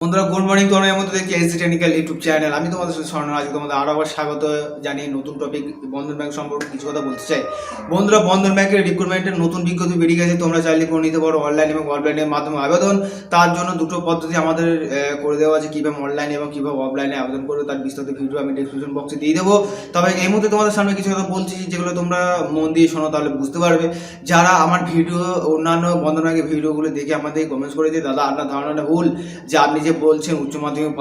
বন্ধুরা good morning, তোমরা এর মধ্যে দেখছি এসি টেকনিক্যাল ইউটিউব চ্যানেল। আমি তোমাদের সাথে স্বর্ণ, আজকে তোমাদের আরো আবার স্বাগত জানিয়ে নতুন টপিক বন্ধন ব্যাংক সম্পর্কে কিছু কথা বলতে চাই। বন্ধুরা, বন্ধন ব্যাংকের রিক্রুটমেন্টের নতুন বিজ্ঞপ্তি বেরিয়ে গেছে। তোমরা চাইলে করে নিতে পারো অনলাইন এবং অফলাইনের মাধ্যমে আবেদন। তার জন্য দুটো পদ্ধতি আমাদের করে দেওয়া আছে, কীভাবে অনলাইনে এবং কীভাবে অফলাইনে আবেদন করবে তার বিস্তারিত ভিডিও আমি ডিসক্রিপশন বক্সে দিয়ে দেবো। তবে এই মুহূর্তে তোমাদের সামনে কিছু কথা বলছি যেগুলো তোমরা মন দিয়ে শোনো, তাহলে বুঝতে পারবে। যারা আমার ভিডিও অন্যান্য বন্ধন ব্যাংকের ভিডিওগুলো দেখে আমাদের কমেন্টস করে যে দাদা আপনার ধারণাটা ভুল, যে আপনি যে বলছেন উচ্চ মাধ্যমিক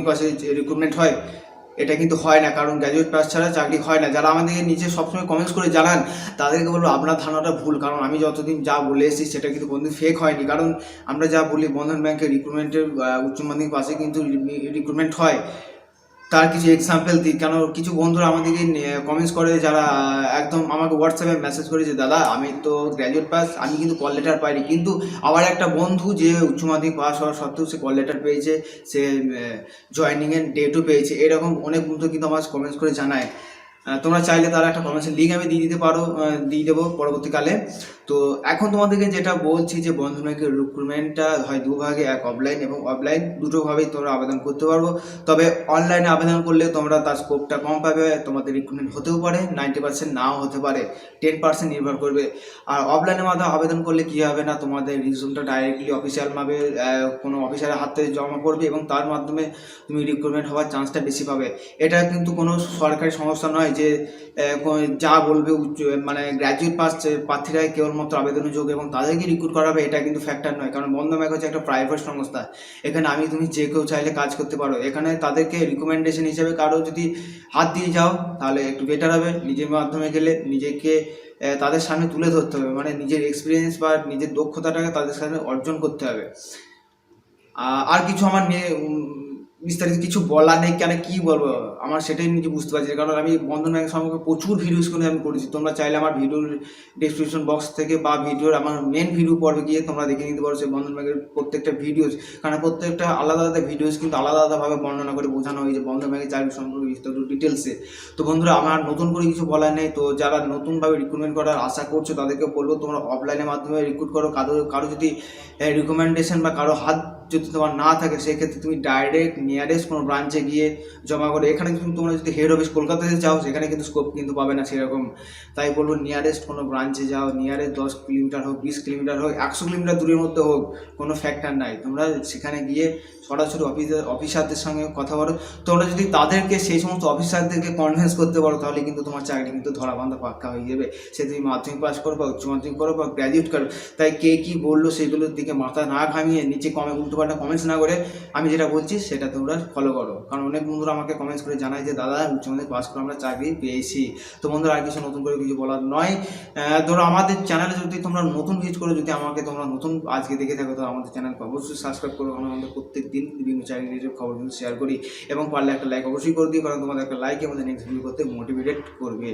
পাশে যে রিক্রুটমেন্ট হয়, এটা কিন্তু হয় না। কারণ গ্র্যাজুয়েট পাস ছাড়া চাকরি হয় না। যারা আমাদেরকে নিচে সবসময় কমেন্টস করে জানান তাদেরকে বলবো আপনার ধারণাটা ভুল। কারণ আমি যতদিন যা বলে এসেছি সেটা কিন্তু কোনোদিন ফেক হয়নি। কারণ আমরা যা বলি বন্ধন ব্যাংকের রিক্রুটমেন্টের উচ্চ মাধ্যমিক পাশে কিন্তু রিক্রুটমেন্ট হয়, তার কিছু এক্সাম্পল দিই। কেন কিছু বন্ধুরা আমাদেরকে কমেন্টস করে, যারা একদম আমাকে হোয়াটসঅ্যাপে মেসেজ করেছে দাদা আমি তো গ্র্যাজুয়েট পাস, আমি কিন্তু কল লেটার পাইনি। কিন্তু আবার একটা বন্ধু যে উচ্চ মাধ্যমিক পাস হওয়ার সত্ত্বেও সে কল লেটার পেয়েছে, সে জয়েনিংয়ের ডেটও পেয়েছে। এরকম অনেক বন্ধু কিন্তু আমার কমেন্টস করে জানায়। তোমরা চাইলে তারা একটা কমেন্টসের লিঙ্ক আমি দিয়ে দেবো পরবর্তীকালে। তো এখন তোমাদেরকে যেটা বলছি যে বন্ধন ব্যাংকের রিক্রুটমেন্টটা হয় দুভাগে, এক অফলাইন এবং অফলাইন, দুটোভাবেই তোমরা আবেদন করতে পারবো। তবে অনলাইনে আবেদন করলে তোমরা তার স্কোপটা কম পাবে, তোমাদের রিক্রুটমেন্ট হতেও পারে 90% নাও হতে পারে, 10% নির্ভর করবে। আর অফলাইনের মাধ্যমে আবেদন করলে কী হবে না, তোমাদের রিজিউমটা ডাইরেক্টলি অফিসিয়ালভাবে কোনো অফিসারের হাতে জমা করবে এবং তার মাধ্যমে তুমি রিক্রুটমেন্ট হওয়ার চান্সটা বেশি পাবে। এটা কিন্তু কোনো সরকারি সংস্থা নয় যে যা বলবে মানে গ্র্যাজুয়েট পাস প্রার্থীরাই কেবলমাত্র আবেদনের যোগ্য এবং তাদেরকে রিক্রুট করাবে, এটা কিন্তু ফ্যাক্টর নয়। কারণ বন্ধন ব্যাংক হচ্ছে একটা প্রাইভেট সংস্থা। এখানে তুমি যে কেউ চাইলে কাজ করতে পারো। এখানে তাদেরকে রিকমেন্ডেশন হিসেবে কারো যদি হাত দিয়ে যাও তাহলে একটু বেটার হবে। নিজের মাধ্যমে গেলে নিজেকে তাদের সামনে তুলে ধরতে হবে, মানে নিজের এক্সপিরিয়েন্স বা নিজের দক্ষতাটাকে তাদের সামনে অর্জন করতে হবে। আর কিছু আমার নিয়ে বিস্তারিত কিছু বলার নেই। কেন কি বলবো, আমার সেটাই নিজে বুঝতে পারছি। কারণ আমি বন্ধন ব্যাংক সম্পর্কে প্রচুর ভিডিওস করে আমি করেছি। তোমরা চাইলে আমার ভিডিওর ডিসক্রিপশন বক্স থেকে বা ভিডিওর আমার মেন ভিডিও পর্বে গিয়ে তোমরা দেখে নিতে পারো সেই বন্ধন ব্যাংকের প্রত্যেকটা ভিডিওস। কারণ প্রত্যেকটা আলাদা আলাদা ভিডিওস কিন্তু আলাদা আলাদাভাবে বর্ণনা করে বোঝানো হয়েছে বন্ধন ব্যাংকের চাকরি সম্পর্কে বিস্তারিত ডিটেলসে। তো বন্ধুরা, আমার নতুন করে কিছু বলার নেই। তো যারা নতুনভাবে রিক্রুটমেন্ট করার আশা করছো তাদেরকে বলবো তোমরা অফলাইনের মাধ্যমে রিক্রুট করো। কারো যদি রিকমেন্ডেশন বা কারো হাত যদি তোমার না থাকে সেক্ষেত্রে তুমি ডাইরেক্ট নিয়ারেস্ট কোনো ব্রাঞ্চে গিয়ে জমা করো। এখানে কিন্তু তোমরা যদি হেড অফিস কলকাতাতে যাও সেখানে কিন্তু স্কোপ কিন্তু পাবে না সেরকম। তাই বলবো নিয়ারেস্ট কোনো ব্রাঞ্চে যাও। নিয়ারেস্ট 10 কিলোমিটার হোক, 20 কিলোমিটার হোক, 100 কিলোমিটার দূরের মধ্যে হোক, কোনো ফ্যাক্টর নাই। তোমরা সেখানে গিয়ে সরাসরি অফিসারদের সঙ্গে কথা বলো। তোমরা যদি তাদেরকে সেই সমস্ত অফিসারদেরকে কনভিন্স করতে পারো তাহলে কিন্তু তোমার চাকরি কিন্তু ধরা বাঁধা পাক্কা হয়ে যাবে। সে তুমি মাধ্যমিক পাস করো বা উচ্চ মাধ্যমিক করো বা গ্র্যাজুয়েট করো। তাই কে কী বললো সেগুলোর দিকে মাথা না ঘামিয়ে নিচে উল্টোপাল্টা কমেন্টস না করে আমি যেটা বলছি সেটা তোমরা ফলো করো। কারণ অনেক বন্ধুরা আমাকে কমেন্টস করে জানায় যে দাদা উচ্চ মাধ্যমিক পাস করে আমরা চাকরি পেয়েছি। তো বন্ধুরা, আর কিছু নতুন করে কিছু বলার নয়। ধরো আমাদের চ্যানেলে যদি তোমরা নতুন ভিজিট করো, যদি আমাকে তোমরা নতুন আজকে দেখে থাকো তো আমাদের চ্যানেলকে অবশ্যই সাবস্ক্রাইব করো। কারণ আমাদের প্রত্যেক দিন বিভিন্ন চাকরি রিলেটেড খবর কিন্তু শেয়ার করি এবং পারলে একটা লাইক অবশ্যই করে দিই। কারণ তোমাদের একটা লাইক আমাদের নেক্সট ভিডিও করতে মোটিভেটেড করবে।